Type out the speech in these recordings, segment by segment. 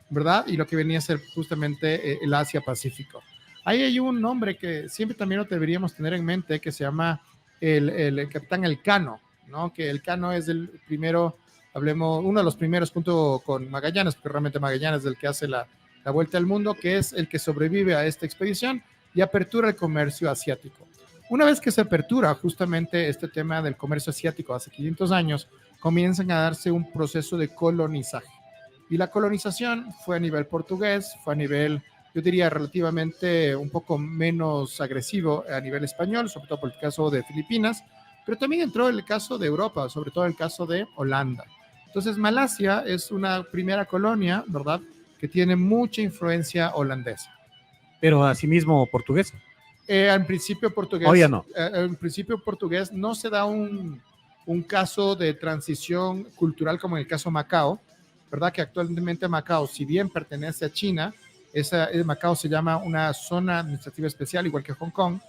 ¿verdad? Y lo que venía a ser justamente el Asia-Pacífico. Ahí hay un nombre que siempre también lo deberíamos tener en mente, que se llama el capitán Elcano, ¿no? Que Elcano es el primero, hablemos, uno de los primeros junto con Magallanes, porque realmente Magallanes es el que hace la vuelta al mundo, que es el que sobrevive a esta expedición y apertura el comercio asiático. Una vez que se apertura justamente este tema del comercio asiático hace 500 años, comienzan a darse un proceso de colonizaje. Y la colonización fue a nivel portugués, fue a nivel, yo diría, relativamente un poco menos agresivo a nivel español, sobre todo por el caso de Filipinas, pero también entró el caso de Europa, sobre todo el caso de Holanda. Entonces, Malasia es una primera colonia, ¿verdad?, que tiene mucha influencia holandesa. Pero asimismo portugués. En principio portugués. Hoy ya no. En principio portugués no se da un caso de transición cultural como en el caso Macao, ¿verdad? Que actualmente Macao, si bien pertenece a China, Macao se llama una zona administrativa especial, igual que Hong Kong,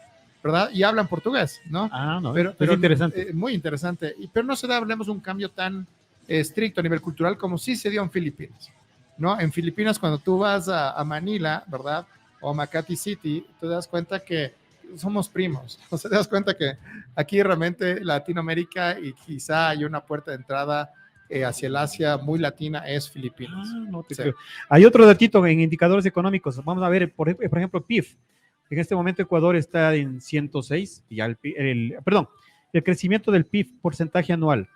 ¿verdad? Y hablan portugués, ¿no? Ah, no, pero es interesante. Muy interesante. Pero no se da, hablemos, un cambio tan estricto a nivel cultural como sí se dio en Filipinas, ¿no? En Filipinas, cuando tú vas a Manila, ¿verdad?, o Makati City, te das cuenta que somos primos. O sea, te das cuenta que aquí realmente Latinoamérica y quizá hay una puerta de entrada hacia el Asia muy latina es Filipinas. No te creo. Hay otro datito en indicadores económicos. Vamos a ver, por ejemplo, PIB. En este momento Ecuador está en 106, y el crecimiento del PIB porcentaje anual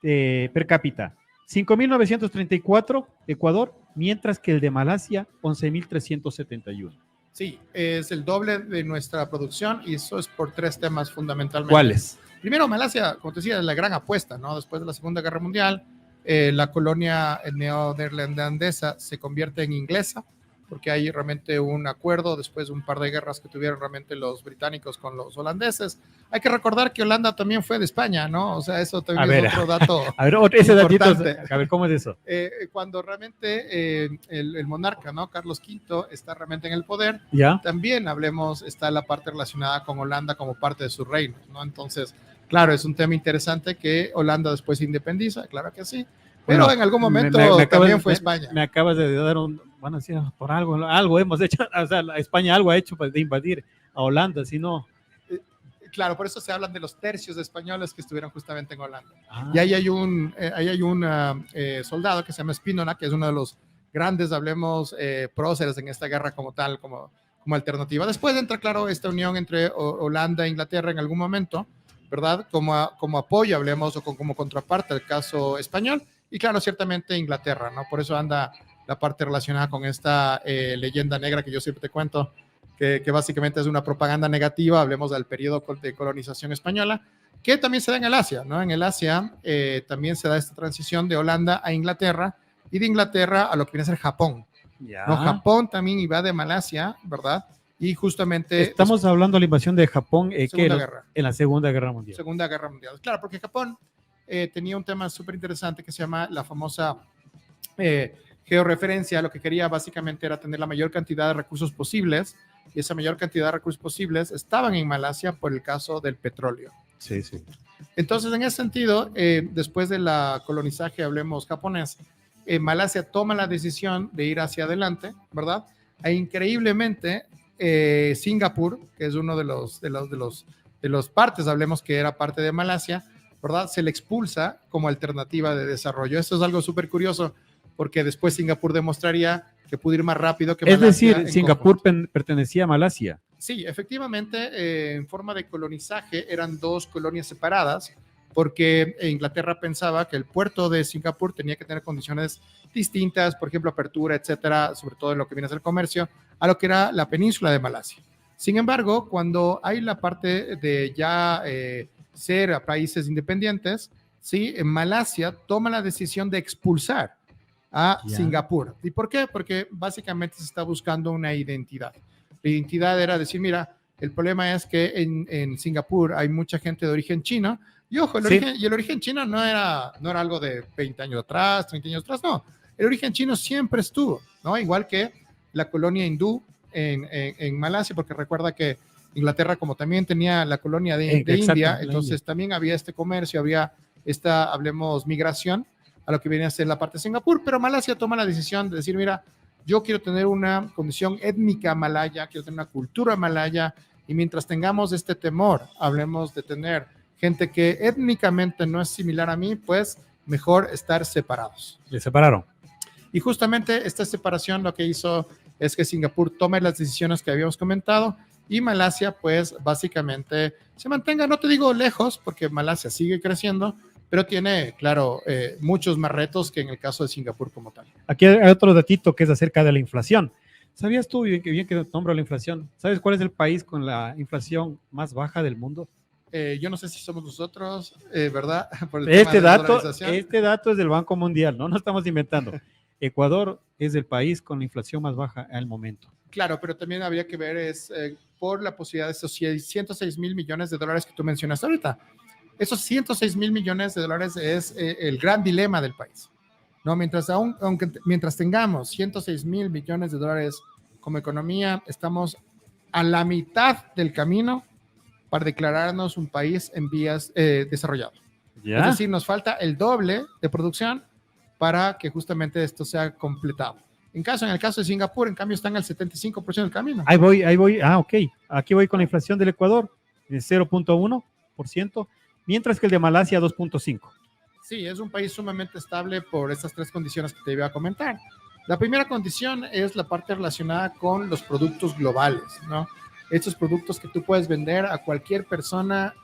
per cápita, 5.934 Ecuador, mientras que el de Malasia, 11.371. Sí, es el doble de nuestra producción y eso es por tres temas fundamentalmente. ¿Cuáles? Primero, Malasia, como te decía, es la gran apuesta, ¿no? Después de la Segunda Guerra Mundial, la colonia neozelandesa se convierte en inglesa, porque hay realmente un acuerdo después de un par de guerras que tuvieron realmente los británicos con los holandeses. Hay que recordar que Holanda también fue de España, ¿no? O sea, eso también es otro dato. A ver, ese datito, a ver, ¿cómo es eso? Cuando realmente el monarca, ¿no?, Carlos V, está realmente en el poder, ¿ya? También está la parte relacionada con Holanda como parte de su reino, ¿no? Entonces, claro, es un tema interesante que Holanda después se independiza, claro que sí, pero en algún momento también fue España. Me acabas de dar bueno, sí, por algo hemos hecho, o sea, España algo ha hecho de invadir a Holanda, si no. Claro, por eso se hablan de los tercios de españoles que estuvieron justamente en Holanda. Y ahí hay un soldado que se llama Spínola, que es uno de los grandes, hablemos, próceres en esta guerra como tal, como alternativa. Después entra, claro, esta unión entre Holanda e Inglaterra en algún momento, ¿verdad? Como apoyo, hablemos, o como contraparte al caso español. Y claro, ciertamente Inglaterra, ¿no? Por eso anda la parte relacionada con esta leyenda negra que yo siempre te cuento, que básicamente es una propaganda negativa, hablemos del periodo de colonización española, que también se da en el Asia, ¿no? En el Asia también se da esta transición de Holanda a Inglaterra y de Inglaterra a lo que viene a ser Japón. ¿No? Japón también iba de Malasia, ¿verdad? Y justamente... Estamos hablando de la invasión de Japón en la Segunda Guerra Mundial. Segunda Guerra Mundial. Claro, porque Japón tenía un tema súper interesante que se llama la famosa georreferencia. Lo que quería básicamente era tener la mayor cantidad de recursos posibles, y esa mayor cantidad de recursos posibles estaban en Malasia por el caso del petróleo. Sí, sí. Entonces, en ese sentido, después de la colonizaje, hablemos japonés, Malasia toma la decisión de ir hacia adelante, ¿verdad? E increíblemente, Singapur, que es uno de los partes, hablemos que era parte de Malasia, ¿verdad?, se le expulsa como alternativa de desarrollo. Esto es algo súper curioso, porque después Singapur demostraría que pudo ir más rápido que Malasia. Es decir, Singapur pertenecía a Malasia. Sí, efectivamente, en forma de colonizaje eran dos colonias separadas, porque Inglaterra pensaba que el puerto de Singapur tenía que tener condiciones distintas, por ejemplo, apertura, etcétera, sobre todo en lo que viene a ser el comercio, a lo que era la península de Malasia. Sin embargo, cuando hay la parte de ya ser a países independientes, ¿sí?, en Malasia toma la decisión de expulsar a Singapur. ¿Y por qué? Porque básicamente se está buscando una identidad. La identidad era decir, mira, el problema es que en Singapur hay mucha gente de origen chino, y ojo, el origen chino no era algo de 20 años atrás, 30 años atrás, no. El origen chino siempre estuvo, ¿no? Igual que la colonia hindú en Malasia, porque recuerda que Inglaterra, como también tenía la colonia de India, entonces también había este comercio, había esta, hablemos, migración, a lo que viene a ser la parte de Singapur, pero Malasia toma la decisión de decir, mira, yo quiero tener una condición étnica malaya, quiero tener una cultura malaya, y mientras tengamos este temor, hablemos de tener gente que étnicamente no es similar a mí, pues mejor estar separados. Le separaron. Y justamente esta separación lo que hizo es que Singapur tome las decisiones que habíamos comentado y Malasia pues básicamente se mantenga, no te digo lejos, porque Malasia sigue creciendo, pero tiene, claro, muchos más retos que en el caso de Singapur como tal. Aquí hay otro datito que es acerca de la inflación. ¿Sabías tú, bien que nombro la inflación? ¿Sabes cuál es el país con la inflación más baja del mundo? Yo no sé si somos nosotros, ¿verdad? Por el Este tema de la dato dolarización. es del Banco Mundial, no estamos inventando. Ecuador es el país con la inflación más baja al momento. Claro, pero también habría que ver por la posibilidad de esos 106 mil millones de dólares que tú mencionaste ahorita. Esos 106 mil millones de dólares es el gran dilema del país. ¿No? Mientras tengamos 106 mil millones de dólares como economía, estamos a la mitad del camino para declararnos un país en vías desarrollado. ¿Ya? Es decir, nos falta el doble de producción para que justamente esto sea completado. En el caso de Singapur, en cambio, están al 75% del camino. Ahí voy. Ah, ok. Aquí voy con la inflación del Ecuador, de 0.1%, mientras que el de Malasia 2.5%. Sí, es un país sumamente estable por estas tres condiciones que te iba a comentar. La primera condición es la parte relacionada con los productos globales, ¿no? Estos productos que tú puedes vender a cualquier persona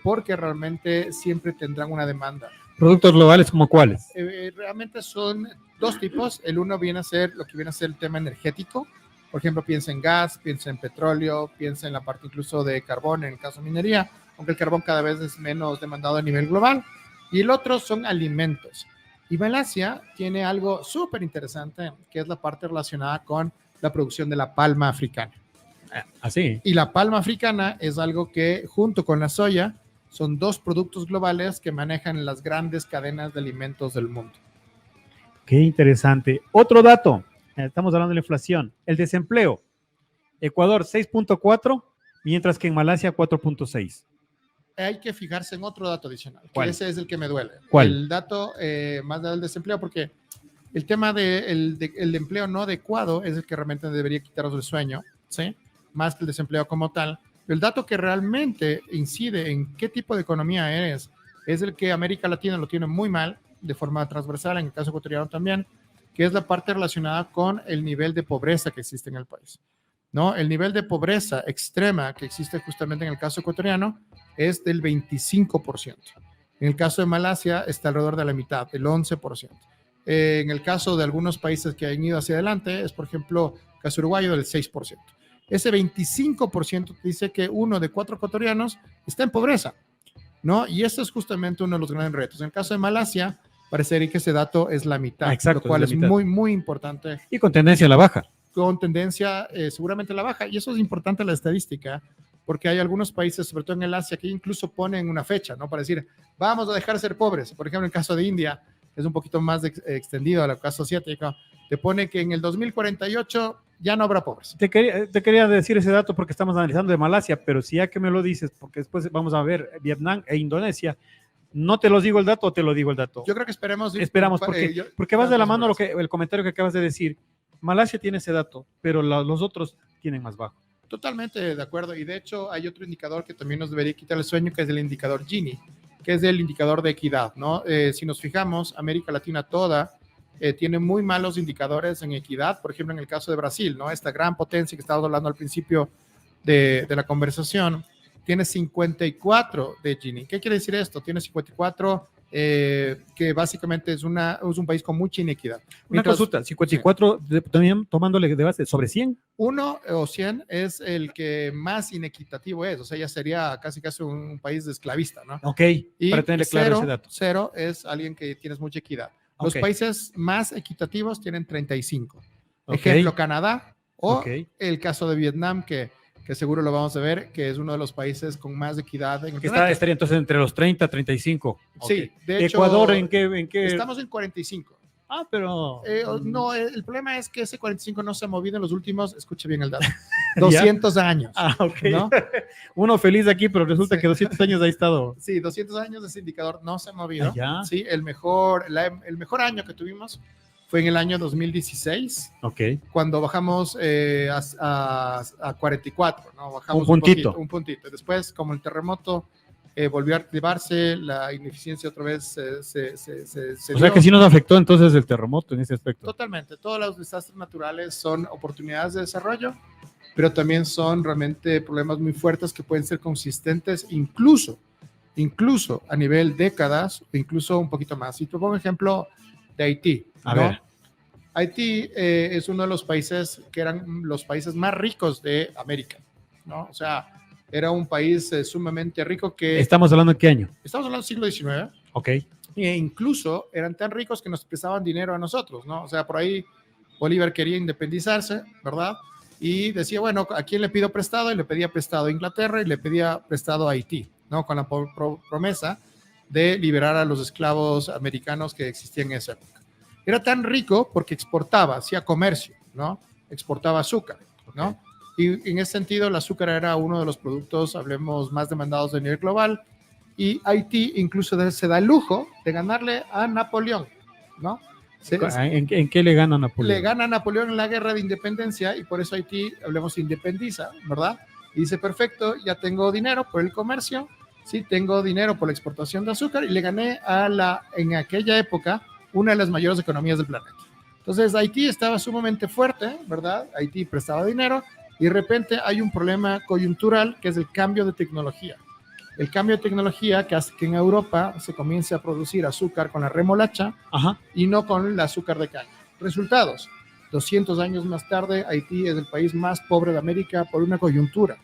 porque realmente siempre tendrán una demanda. ¿Productos globales como cuáles? Realmente son dos tipos. El uno viene a ser lo que viene a ser el tema energético. Por ejemplo, piensa en gas, piensa en petróleo, piensa en la parte incluso de carbón, en el caso de minería, aunque el carbón cada vez es menos demandado a nivel global. Y el otro son alimentos. Y Malasia tiene algo súper interesante, que es la parte relacionada con la producción de la palma africana. Así. Y la palma africana es algo que, junto con la soya, son dos productos globales que manejan las grandes cadenas de alimentos del mundo. Qué interesante. Otro dato, estamos hablando de la inflación, el desempleo. Ecuador 6.4, mientras que en Malasia 4.6. Hay que fijarse en otro dato adicional, ¿Cuál? que ese es el que me duele. ¿Cuál? El dato más del desempleo, porque el tema del empleo no adecuado es el que realmente debería quitaros el sueño, ¿sí? Más que el desempleo como tal. El dato que realmente incide en qué tipo de economía eres es el que América Latina lo tiene muy mal, de forma transversal, en el caso ecuatoriano también, que es la parte relacionada con el nivel de pobreza que existe en el país, ¿no? El nivel de pobreza extrema que existe justamente en el caso ecuatoriano es del 25%. En el caso de Malasia está alrededor de la mitad, el 11%. En el caso de algunos países que han ido hacia adelante, es por ejemplo, el caso uruguayo del 6%. Ese 25% dice que 1 de 4 ecuatorianos está en pobreza, ¿no? Y eso es justamente uno de los grandes retos. En el caso de Malasia, parecería que ese dato es la mitad, exacto, lo cual es mitad. muy, muy importante. Y con tendencia a la baja. Con tendencia seguramente a la baja. Y eso es importante en la estadística, porque hay algunos países, sobre todo en el Asia, que incluso ponen una fecha, ¿no? Para decir, vamos a dejar de ser pobres. Por ejemplo, en el caso de India, que es un poquito más extendido al caso asiático, te pone que en el 2048 ya no habrá pobres. Te quería decir ese dato porque estamos analizando de Malasia, pero si ya que me lo dices, porque después vamos a ver Vietnam e Indonesia, ¿no te los digo el dato o te lo digo el dato? Yo creo que esperamos porque vas de la mano el comentario que acabas de decir. Malasia tiene ese dato, pero los otros tienen más bajo. Totalmente de acuerdo. Y de hecho hay otro indicador que también nos debería quitar el sueño, que es el indicador Gini, que es el indicador de equidad, ¿no? Si nos fijamos, América Latina toda tiene muy malos indicadores en equidad. Por ejemplo, en el caso de Brasil, ¿no? Esta gran potencia que estábamos hablando al principio de la conversación, tiene 54 de Gini. ¿Qué quiere decir esto? Tiene 54, que básicamente es un país con mucha inequidad. Una consulta, 54, sí. También tomándole de base, ¿sobre 100? 1 o 100 es el que más inequitativo es, o sea, ya sería casi un país esclavista, ¿no? Ok, y para tenerle claro ese dato. 0 es alguien que tienes mucha equidad. Los países más equitativos tienen 35. Ejemplo, Canadá o el caso de Vietnam, que seguro lo vamos a ver, que es uno de los países con más equidad en el planeta. Estaría entonces entre los 30 y 35. Sí, de hecho. ¿Ecuador en qué? Estamos en 45. Ah, pero... No, el problema es que ese 45 no se ha movido en los últimos, escuche bien el dato, 200 años. Ah, ok. ¿No? Uno feliz aquí, pero resulta Sí. que 200 años ha estado. Sí, 200 años ese indicador no se ha movido. Ya. Sí, el mejor año que tuvimos fue en el año 2016, Ok. cuando bajamos a 44, ¿no? Bajamos un puntito. Después, como el terremoto volvió a activarse, la ineficiencia otra vez se O sea que sí nos afectó entonces el terremoto en ese aspecto. Totalmente. Todos los desastres naturales son oportunidades de desarrollo, pero también son realmente problemas muy fuertes que pueden ser consistentes incluso a nivel décadas, o incluso un poquito más. Si te pongo ejemplo de Haití, A ¿no? ver. Haití es uno de los países que eran los países más ricos de América, ¿no? O sea, era un país sumamente rico que... ¿Estamos hablando de qué año? Estamos hablando del siglo XIX. Ok. E incluso eran tan ricos que nos prestaban dinero a nosotros, ¿no? O sea, por ahí Bolívar quería independizarse, ¿verdad? Y decía, bueno, ¿a quién le pido prestado? Y le pedía prestado a Inglaterra y le pedía prestado a Haití, ¿no? Con la promesa de liberar a los esclavos americanos que existían en esa época. Era tan rico porque exportaba, hacía comercio, ¿no? Exportaba azúcar, ¿no? Okay. Y en ese sentido, el azúcar era uno de los productos, hablemos, más demandados a nivel global. Y Haití incluso se da el lujo de ganarle a Napoleón, ¿no? ¿En qué le gana Napoleón? Le gana a Napoleón en la guerra de independencia y por eso Haití, hablemos, se independiza, ¿verdad? Y dice, perfecto, ya tengo dinero por el comercio, sí, tengo dinero por la exportación de azúcar y le gané en aquella época, una de las mayores economías del planeta. Entonces, Haití estaba sumamente fuerte, ¿verdad? Haití prestaba dinero y de repente hay un problema coyuntural que es el cambio de tecnología. El cambio de tecnología que hace que en Europa se comience a producir azúcar con la remolacha. Ajá. Y no con el azúcar de caña. Resultados, 200 años más tarde, Haití es el país más pobre de América por una coyuntura.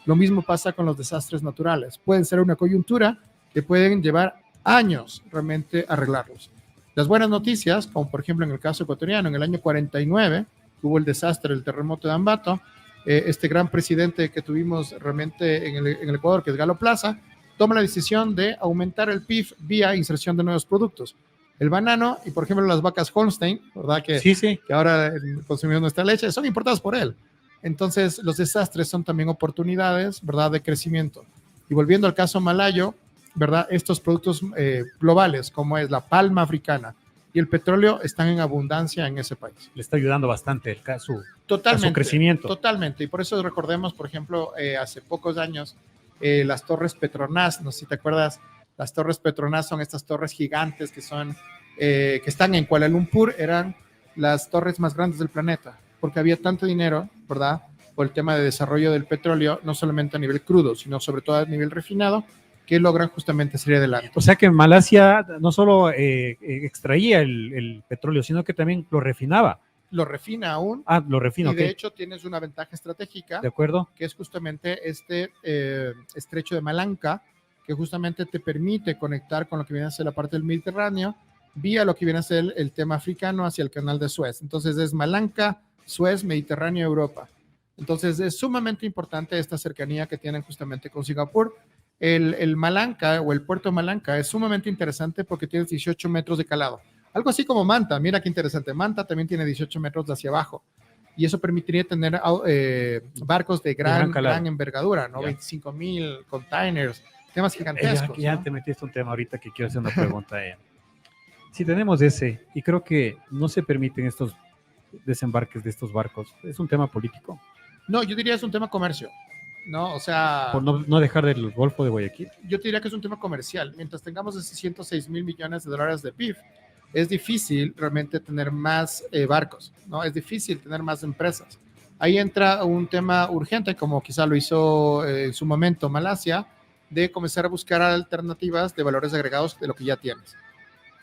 Lo mismo pasa con los desastres naturales. Pueden ser una coyuntura que pueden llevar años realmente arreglarlos. Las buenas noticias, como por ejemplo en el caso ecuatoriano, en el año 49 hubo el desastre del terremoto de Ambato. Este gran presidente que tuvimos realmente en el Ecuador, que es Galo Plaza, toma la decisión de aumentar el PIB vía inserción de nuevos productos. El banano y, por ejemplo, las vacas Holstein, ¿verdad? Que ahora consumimos nuestra leche, son importadas por él. Entonces, los desastres son también oportunidades, ¿verdad?, de crecimiento. Y volviendo al caso malayo, ¿verdad?, estos productos globales, como es la palma africana y el petróleo, están en abundancia en ese país. Le está ayudando bastante el caso. Totalmente, a su crecimiento. Totalmente, y por eso recordemos, por ejemplo, hace pocos años, las torres Petronas, no sé si te acuerdas, las torres Petronas son estas torres gigantes que están en Kuala Lumpur, eran las torres más grandes del planeta, porque había tanto dinero, ¿verdad?, por el tema de desarrollo del petróleo, no solamente a nivel crudo, sino sobre todo a nivel refinado, que logran justamente salir adelante. O sea que Malasia no solo extraía el petróleo, sino que también lo refinaba. Lo refina aún. Ah, lo refina. Y de hecho tienes una ventaja estratégica. De acuerdo. Que es justamente este estrecho de Malaca, que justamente te permite conectar con lo que viene a ser la parte del Mediterráneo, vía lo que viene a ser el tema africano hacia el canal de Suez. Entonces es Malaca, Suez, Mediterráneo, Europa. Entonces es sumamente importante esta cercanía que tienen justamente con Singapur. El Malaca o el puerto de Malaca es sumamente interesante porque tiene 18 metros de calado. Algo así como Manta, mira qué interesante. Manta también tiene 18 metros hacia abajo y eso permitiría tener barcos de gran envergadura, ¿no? 25,000 containers, temas gigantescos. Ya ¿no? Te metiste un tema ahorita que quiero hacer una pregunta. Si tenemos ese, y creo que no se permiten estos desembarques de estos barcos, ¿es un tema político? No, yo diría es un tema comercio. No, o sea... Por no dejar del Golfo de Guayaquil. Yo diría que es un tema comercial. Mientras tengamos esos 106,000 millones de dólares de PIB, es difícil realmente tener más barcos, ¿no? Es difícil tener más empresas. Ahí entra un tema urgente, como quizá lo hizo en su momento Malasia, de comenzar a buscar alternativas de valores agregados de lo que ya tienes.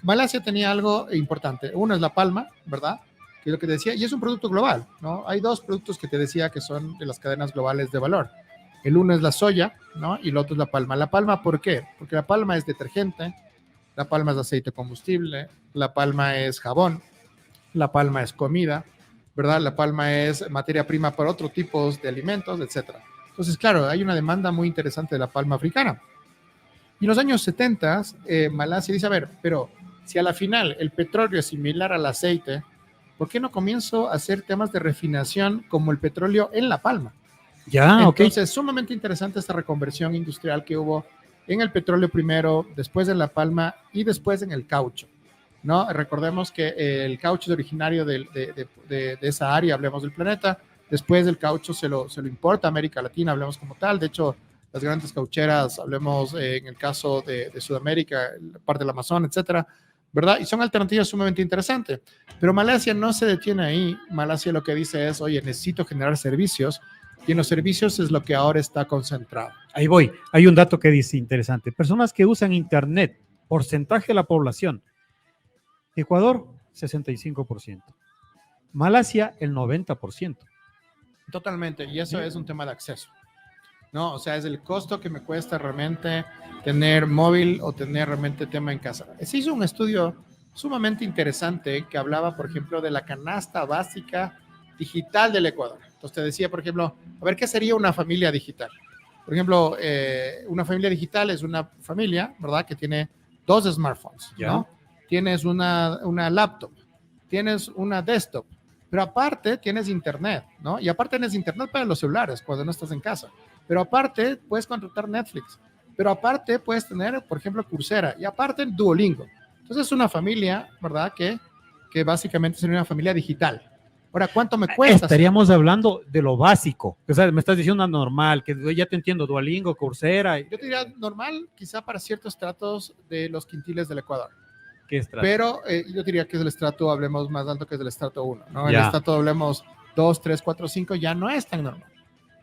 Malasia tenía algo importante. Uno es la palma, ¿verdad? Que es lo que te decía, y es un producto global, ¿no? Hay dos productos que te decía que son de las cadenas globales de valor. El uno es la soya, ¿no? Y el otro es la palma. La palma, ¿por qué? Porque la palma es detergente, la palma es aceite combustible, la palma es jabón, la palma es comida, ¿verdad? La palma es materia prima para otros tipos de alimentos, etc. Entonces, claro, hay una demanda muy interesante de la palma africana. Y en los años 70, Malasia dice, a ver, pero Si a la final el petróleo es similar al aceite, ¿por qué no comienzo a hacer temas de refinación como el petróleo en La Palma? Ya, ok. Entonces, sumamente interesante esta reconversión industrial que hubo en el petróleo primero, después en La Palma y después en el caucho, ¿no? Recordemos que el caucho es originario de esa área, hablemos del planeta. Después del caucho se lo importa a América Latina, hablemos como tal. De hecho, las grandes caucheras, hablemos en el caso de Sudamérica, parte del Amazon, etcétera, ¿verdad? Y son alternativas sumamente interesantes. Pero Malasia no se detiene ahí. Malasia lo que dice es, oye, necesito generar servicios, y en los servicios es lo que ahora está concentrado. Ahí voy. Hay un dato que dice interesante. Personas que usan Internet, porcentaje de la población. Ecuador, 65%. Malasia, el 90%. Totalmente, y eso es un tema de acceso, ¿no? O sea, es el costo que me cuesta realmente tener móvil o tener realmente tema en casa. Se hizo un estudio sumamente interesante que hablaba, por ejemplo, de la canasta básica digital del Ecuador. Entonces te decía, por ejemplo, a ver, ¿qué sería una familia digital? Por ejemplo, una familia digital es una familia, ¿verdad? Que tiene 2 smartphones, ¿no? Tienes una laptop, tienes una desktop, pero aparte tienes internet, ¿no? Y aparte tienes internet para los celulares cuando no estás en casa. Pero aparte puedes contratar Netflix. Pero aparte puedes tener, por ejemplo, Coursera. Y aparte Duolingo. Entonces es una familia, ¿verdad? Que básicamente sería una familia digital. Ahora, ¿cuánto me cuesta? Estaríamos hablando de lo básico. O sea, me estás diciendo una normal, que ya te entiendo, Duolingo, Coursera. Yo te diría normal, quizá para ciertos estratos de los quintiles del Ecuador. ¿Qué estrato? Pero yo diría que es el estrato, hablemos más alto que es el estrato 1, ¿no? El estrato, hablemos 2, 3, 4, 5, ya no es tan normal,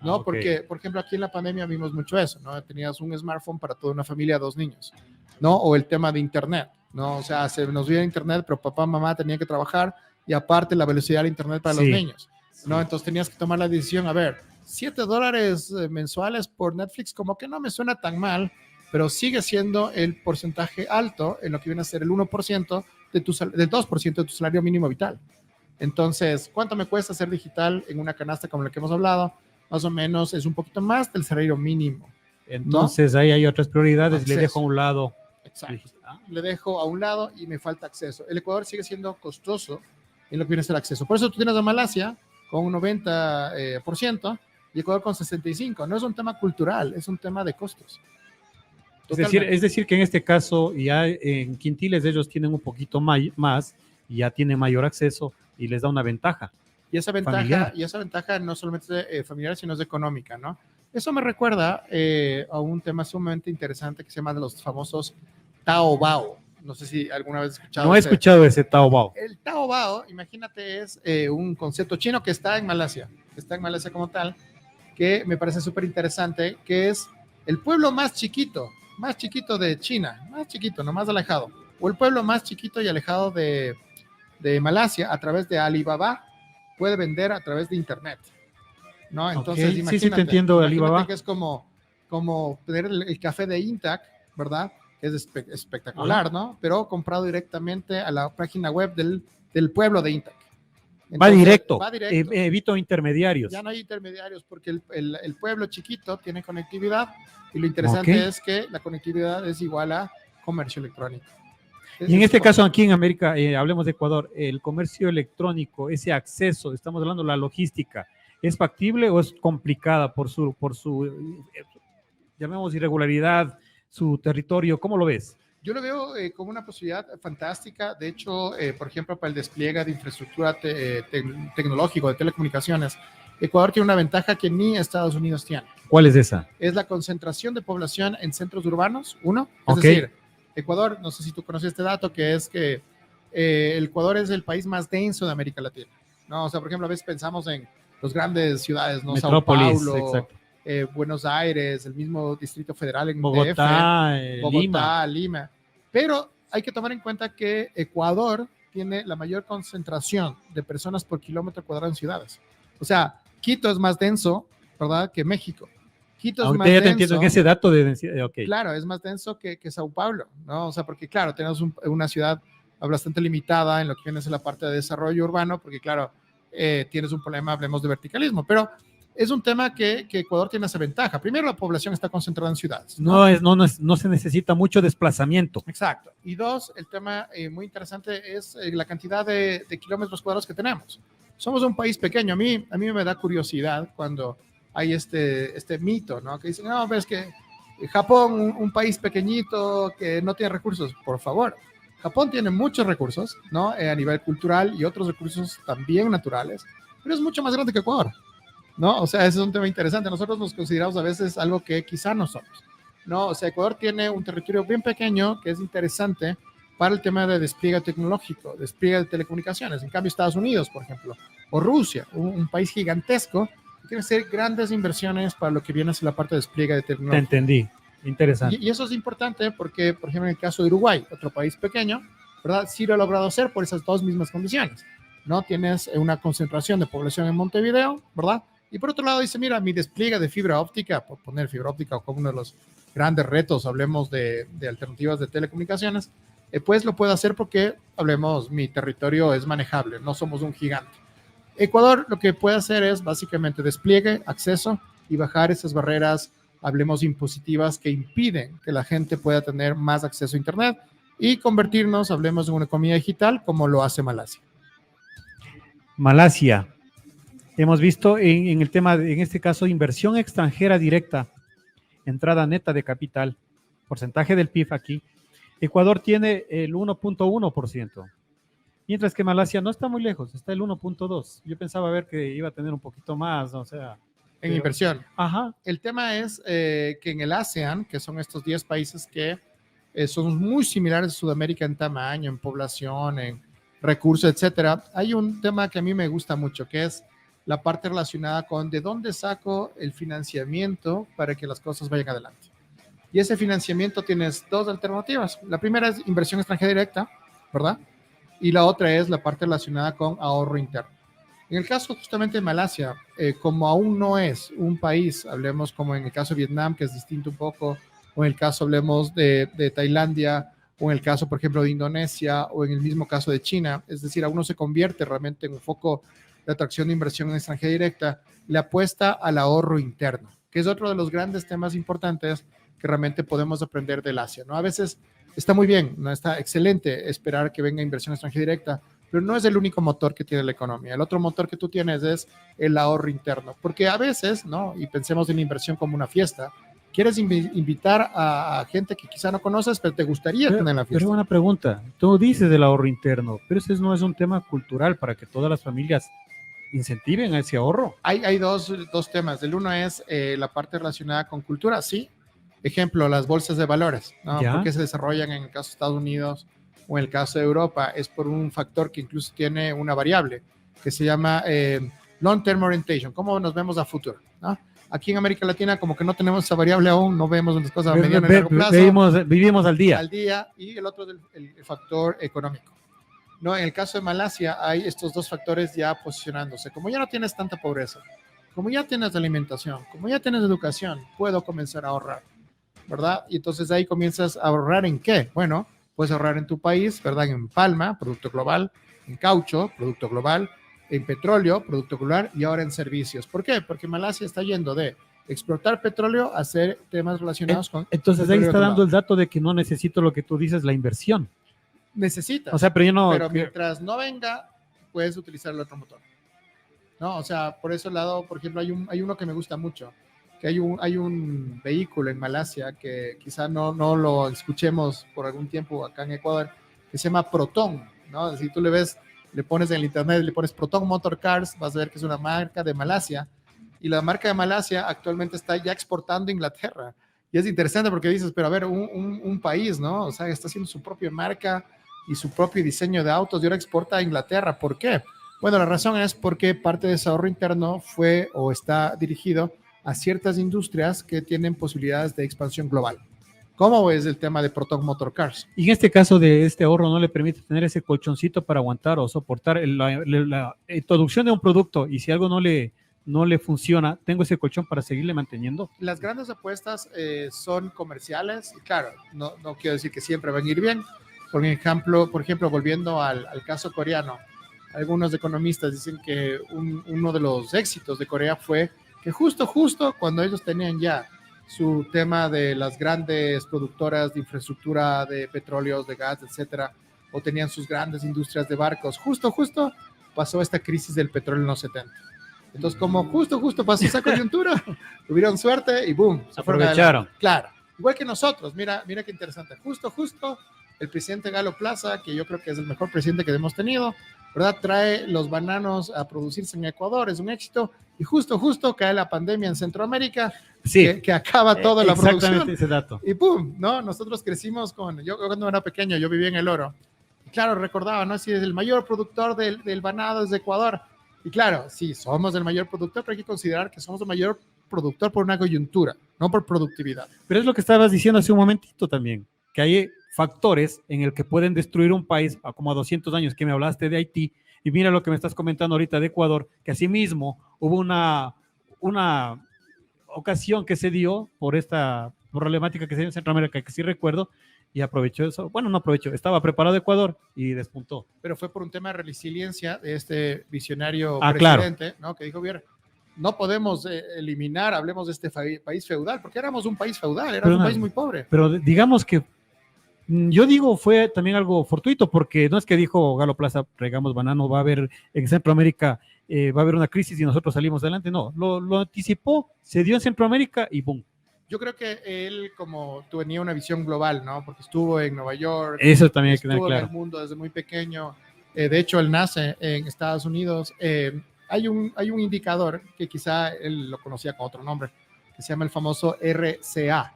¿no? Okay. Porque, por ejemplo, aquí en la pandemia vimos mucho eso, ¿no? Tenías un smartphone para toda una familia, 2 niños, ¿no? O el tema de internet, ¿no? O sea, se nos dio internet, pero papá, mamá tenían que trabajar y aparte la velocidad del internet para los niños, ¿no? Entonces tenías que tomar la decisión, a ver, $7 mensuales por Netflix, como que no me suena tan mal, pero sigue siendo el porcentaje alto en lo que viene a ser el 1% del 2% de tu salario mínimo vital. Entonces, ¿cuánto me cuesta hacer digital en una canasta como la que hemos hablado? Más o menos es un poquito más del salario mínimo. Entonces, ¿no? Ahí hay otras prioridades, acceso. Le dejo a un lado. Exacto. Le dejo a un lado y me falta acceso. El Ecuador sigue siendo costoso en lo que viene a ser acceso. Por eso tú tienes a Malasia con un 90% y Ecuador con 65%. No es un tema cultural, es un tema de costos. Es decir, que en este caso ya en quintiles ellos tienen un poquito más y ya tienen mayor acceso y les da una ventaja. Y esa ventaja no solamente es familiar, sino es económica, ¿no? Eso me recuerda a un tema sumamente interesante que se llama de los famosos Taobao. No sé si alguna vez has escuchado. No he escuchado ese Taobao. El Taobao, imagínate, es un concepto chino que está en Malasia como tal, que me parece súper interesante, que es el pueblo más chiquito de China, más chiquito, no más alejado, o el pueblo más chiquito y alejado de Malasia, a través de Alibaba, puede vender a través de internet, ¿no? Entonces, okay. Imagínate, sí, te entiendo, Alibaba. Que es como tener el café de Intac, ¿verdad? Es espectacular, ¿no? Pero comprado directamente a la página web del pueblo de Intac. Entonces, va directo. Evito intermediarios. Ya no hay intermediarios porque el pueblo chiquito tiene conectividad y lo interesante es que la conectividad es igual a comercio electrónico. Y en este caso aquí en América, hablemos de Ecuador, el comercio electrónico, ese acceso, estamos hablando de la logística, ¿es factible o es complicada por su llamemos irregularidad, su territorio? ¿Cómo lo ves? Yo lo veo como una posibilidad fantástica. De hecho, por ejemplo, para el despliegue de infraestructura tecnológico, de telecomunicaciones, Ecuador tiene una ventaja que ni Estados Unidos tiene. ¿Cuál es esa? Es la concentración de población en centros urbanos, es decir, Ecuador, no sé si tú conoces este dato, que es que el Ecuador es el país más denso de América Latina, ¿no? O sea, por ejemplo, a veces pensamos en las grandes ciudades, ¿no? Metrópolis, Sao Paulo, Buenos Aires, el mismo Distrito Federal en Bogotá, Lima. Pero hay que tomar en cuenta que Ecuador tiene la mayor concentración de personas por kilómetro cuadrado en ciudades. O sea, Quito es más denso, ¿verdad?, que México. Quito es más denso. Ya te entiendo en ese dato de densidad. Claro, es más denso que Sao Paulo, ¿no? O sea, porque claro, tenemos una ciudad bastante limitada en lo que viene a ser la parte de desarrollo urbano, porque claro, tienes un problema, hablemos de verticalismo, pero es un tema que Ecuador tiene esa ventaja. Primero, la población está concentrada en ciudades. No se necesita mucho desplazamiento. Exacto. Y dos, el tema muy interesante es la cantidad de kilómetros cuadrados que tenemos. Somos un país pequeño. A mí me da curiosidad cuando hay este mito, ¿no? Que dicen, no, ves que Japón, un país pequeñito que no tiene recursos. Por favor, Japón tiene muchos recursos, ¿no? A nivel cultural y otros recursos también naturales, pero es mucho más grande que Ecuador, ¿no? O sea, ese es un tema interesante. Nosotros nos consideramos a veces algo que quizá no somos, ¿no? O sea, Ecuador tiene un territorio bien pequeño que es interesante para el tema de despliegue tecnológico, despliegue de telecomunicaciones. En cambio, Estados Unidos, por ejemplo, o Rusia, un país gigantesco, tiene que hacer grandes inversiones para lo que viene a ser la parte de despliegue de tecnología. Te entendí. Interesante. Y eso es importante porque, por ejemplo, en el caso de Uruguay, otro país pequeño, ¿verdad? Sí lo ha logrado hacer por esas dos mismas condiciones, ¿no? Tienes una concentración de población en Montevideo, ¿verdad? Y por otro lado dice, mira, mi despliegue de fibra óptica, por poner fibra óptica como uno de los grandes retos, hablemos de alternativas de telecomunicaciones, pues lo puedo hacer porque, hablemos, mi territorio es manejable, no somos un gigante. Ecuador lo que puede hacer es básicamente despliegue, acceso y bajar esas barreras, hablemos, impositivas que impiden que la gente pueda tener más acceso a Internet y convertirnos, hablemos, en una economía digital como lo hace Malasia. Malasia. Hemos visto en el tema, en este caso, inversión extranjera directa, entrada neta de capital, porcentaje del PIB aquí. Ecuador tiene el 1.1%, mientras que Malasia no está muy lejos, está el 1.2%. Yo pensaba ver que iba a tener un poquito más, o sea... En inversión. Ajá. El tema es que en el ASEAN, que son estos 10 países que son muy similares a Sudamérica en tamaño, en población, en recursos, etcétera, hay un tema que a mí me gusta mucho, que es la parte relacionada con de dónde saco el financiamiento para que las cosas vayan adelante. Y ese financiamiento tienes dos alternativas. La primera es inversión extranjera directa, ¿verdad? Y la otra es la parte relacionada con ahorro interno. En el caso justamente de Malasia, como aún no es un país, hablemos como en el caso de Vietnam, que es distinto un poco, o en el caso, hablemos de Tailandia, o en el caso, por ejemplo, de Indonesia, o en el mismo caso de China, es decir, aún no se convierte realmente en un foco de atracción de inversión en extranjera directa, le apuesta al ahorro interno, que es otro de los grandes temas importantes que realmente podemos aprender del Asia, ¿no? A veces está muy bien, ¿no? Está excelente esperar que venga inversión extranjera directa, pero no es el único motor que tiene la economía. El otro motor que tú tienes es el ahorro interno, porque a veces, ¿no? Y pensemos en inversión como una fiesta, quieres invitar a gente que quizá no conoces, pero te gustaría tener la fiesta. Pero una pregunta, tú dices del ahorro interno, pero ese no es un tema cultural para que todas las familias incentiven a ese ahorro. Hay dos temas. El uno es la parte relacionada con cultura, sí. Ejemplo, las bolsas de valores, ¿no? ¿Por qué se desarrollan en el caso de Estados Unidos o en el caso de Europa? Es por un factor que incluso tiene una variable que se llama long-term orientation, cómo nos vemos a futuro, ¿no? Aquí en América Latina como que no tenemos esa variable aún, no vemos las cosas a mediano y largo plazo. Vivimos al día. Al día, y el otro es el factor económico. No, en el caso de Malasia hay estos dos factores ya posicionándose. Como ya no tienes tanta pobreza, como ya tienes alimentación, como ya tienes educación, puedo comenzar a ahorrar, ¿verdad? Y entonces ahí comienzas a ahorrar ¿en qué? Bueno, puedes ahorrar en tu país, ¿verdad? En palma, producto global, en caucho, producto global, en petróleo, producto global, y ahora en servicios. ¿Por qué? Porque Malasia está yendo de explotar petróleo a hacer temas relacionados con... Entonces ahí está dando el dato de que no necesito lo que tú dices, la inversión. Necesitas. O sea, pero yo no... Pero mientras no venga, puedes utilizar el otro motor. ¿No? O sea, por ese lado, por ejemplo, hay uno que me gusta mucho, que hay un vehículo en Malasia que quizá no lo escuchemos por algún tiempo acá en Ecuador, que se llama Proton, ¿no? Si tú le pones en el internet, le pones Proton Motor Cars, vas a ver que es una marca de Malasia, y la marca de Malasia actualmente está ya exportando a Inglaterra. Y es interesante porque dices, pero a ver, un país, ¿no? O sea, está haciendo su propia marca y su propio diseño de autos y ahora exporta a Inglaterra. ¿Por qué? Bueno, la razón es porque parte de ese ahorro interno fue o está dirigido a ciertas industrias que tienen posibilidades de expansión global. ¿Cómo es el tema de Proton Motor Cars? Y en este caso de este ahorro no le permite tener ese colchoncito para aguantar o soportar la introducción de un producto, y si algo no le funciona, tengo ese colchón para seguirle manteniendo. Las grandes apuestas son comerciales, y claro, no quiero decir que siempre van a ir bien. Por ejemplo, volviendo al caso coreano, algunos economistas dicen que uno de los éxitos de Corea fue que justo cuando ellos tenían ya su tema de las grandes productoras de infraestructura de petróleos, de gas, etcétera, o tenían sus grandes industrias de barcos, justo pasó esta crisis del petróleo en los 70. Entonces, como justo pasó esa coyuntura, tuvieron suerte y boom, se aprovecharon. Claro, igual que nosotros, mira qué interesante. Justo el presidente Galo Plaza, que yo creo que es el mejor presidente que hemos tenido, ¿verdad? Trae los bananos a producirse en Ecuador, es un éxito, y justo cae la pandemia en Centroamérica, sí, que acaba toda la producción. Exactamente ese dato. Y pum, ¿no? Nosotros crecimos yo cuando era pequeño, yo vivía en El Oro, y claro, recordaba, ¿no? Si es el mayor productor del banano es de Ecuador, y claro, sí, somos el mayor productor, pero hay que considerar que somos el mayor productor por una coyuntura, no por productividad. Pero es lo que estabas diciendo hace un momentito también, que hay factores en el que pueden destruir un país, a como a 200 años que me hablaste de Haití, y mira lo que me estás comentando ahorita de Ecuador, que asimismo hubo una ocasión que se dio por esta problemática que se dio en Centroamérica, que sí recuerdo, y aprovechó eso. Bueno, no aprovechó, estaba preparado Ecuador y despuntó. Pero fue por un tema de resiliencia de este visionario presidente, claro, ¿no? Que dijo, bien, no podemos eliminar, hablemos de este país feudal, porque éramos un país feudal, éramos un país muy pobre. Pero digamos que yo digo, fue también algo fortuito, porque no es que dijo Galo Plaza, regamos banano, va a haber en Centroamérica, va a haber una crisis y nosotros salimos adelante. No, lo anticipó, se dio en Centroamérica y boom. Yo creo que él como tenía una visión global, ¿no? Porque estuvo en Nueva York. Eso también hay que tener claro. claro. En el mundo desde muy pequeño. De hecho, él nace en Estados Unidos. Hay un indicador que quizá él lo conocía con otro nombre, que se llama el famoso RCA,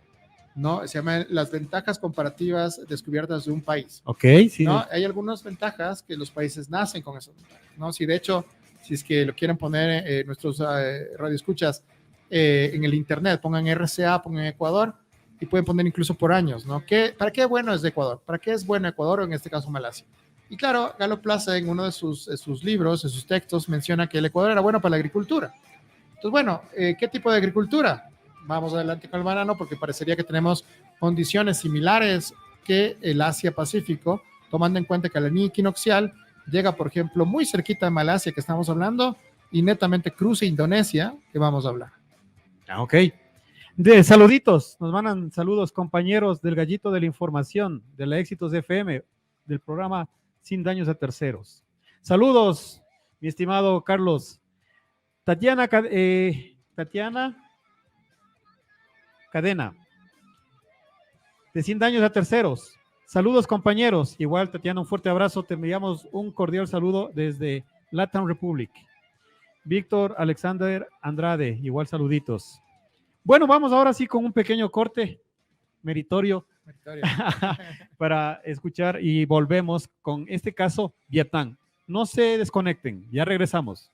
¿no? Se llama las ventajas comparativas descubiertas de un país. Ok, sí. ¿No? Hay algunas ventajas que los países nacen con esas ventajas, ¿no? Si de hecho, si es que lo quieren poner nuestros radioescuchas, en el internet, pongan RCA, pongan Ecuador y pueden poner incluso por años, ¿no? ¿Para qué bueno es de Ecuador? ¿Para qué es bueno Ecuador o en este caso Malasia? Y claro, Galo Plaza en uno de sus libros, de sus textos, menciona que el Ecuador era bueno para la agricultura. Entonces, bueno, ¿qué tipo de agricultura? Vamos adelante con el banano porque parecería que tenemos condiciones similares que el Asia-Pacífico, tomando en cuenta que el anillo equinoccial llega, por ejemplo, muy cerquita de Malasia, que estamos hablando, y netamente cruza Indonesia, que vamos a hablar. Ok. De saluditos, nos mandan saludos compañeros del Gallito de la Información, de la Éxitos FM, del programa Sin Daños a Terceros. Saludos, mi estimado Carlos. Tatiana Cadena, de Sin Daños a Terceros. Saludos compañeros, igual Tatiana, un fuerte abrazo, te enviamos un cordial saludo desde Latin Republic. Víctor Alexander Andrade, igual saluditos. Bueno, vamos ahora sí con un pequeño corte meritorio. Para escuchar y volvemos con este caso Vietnam. No se desconecten, ya regresamos.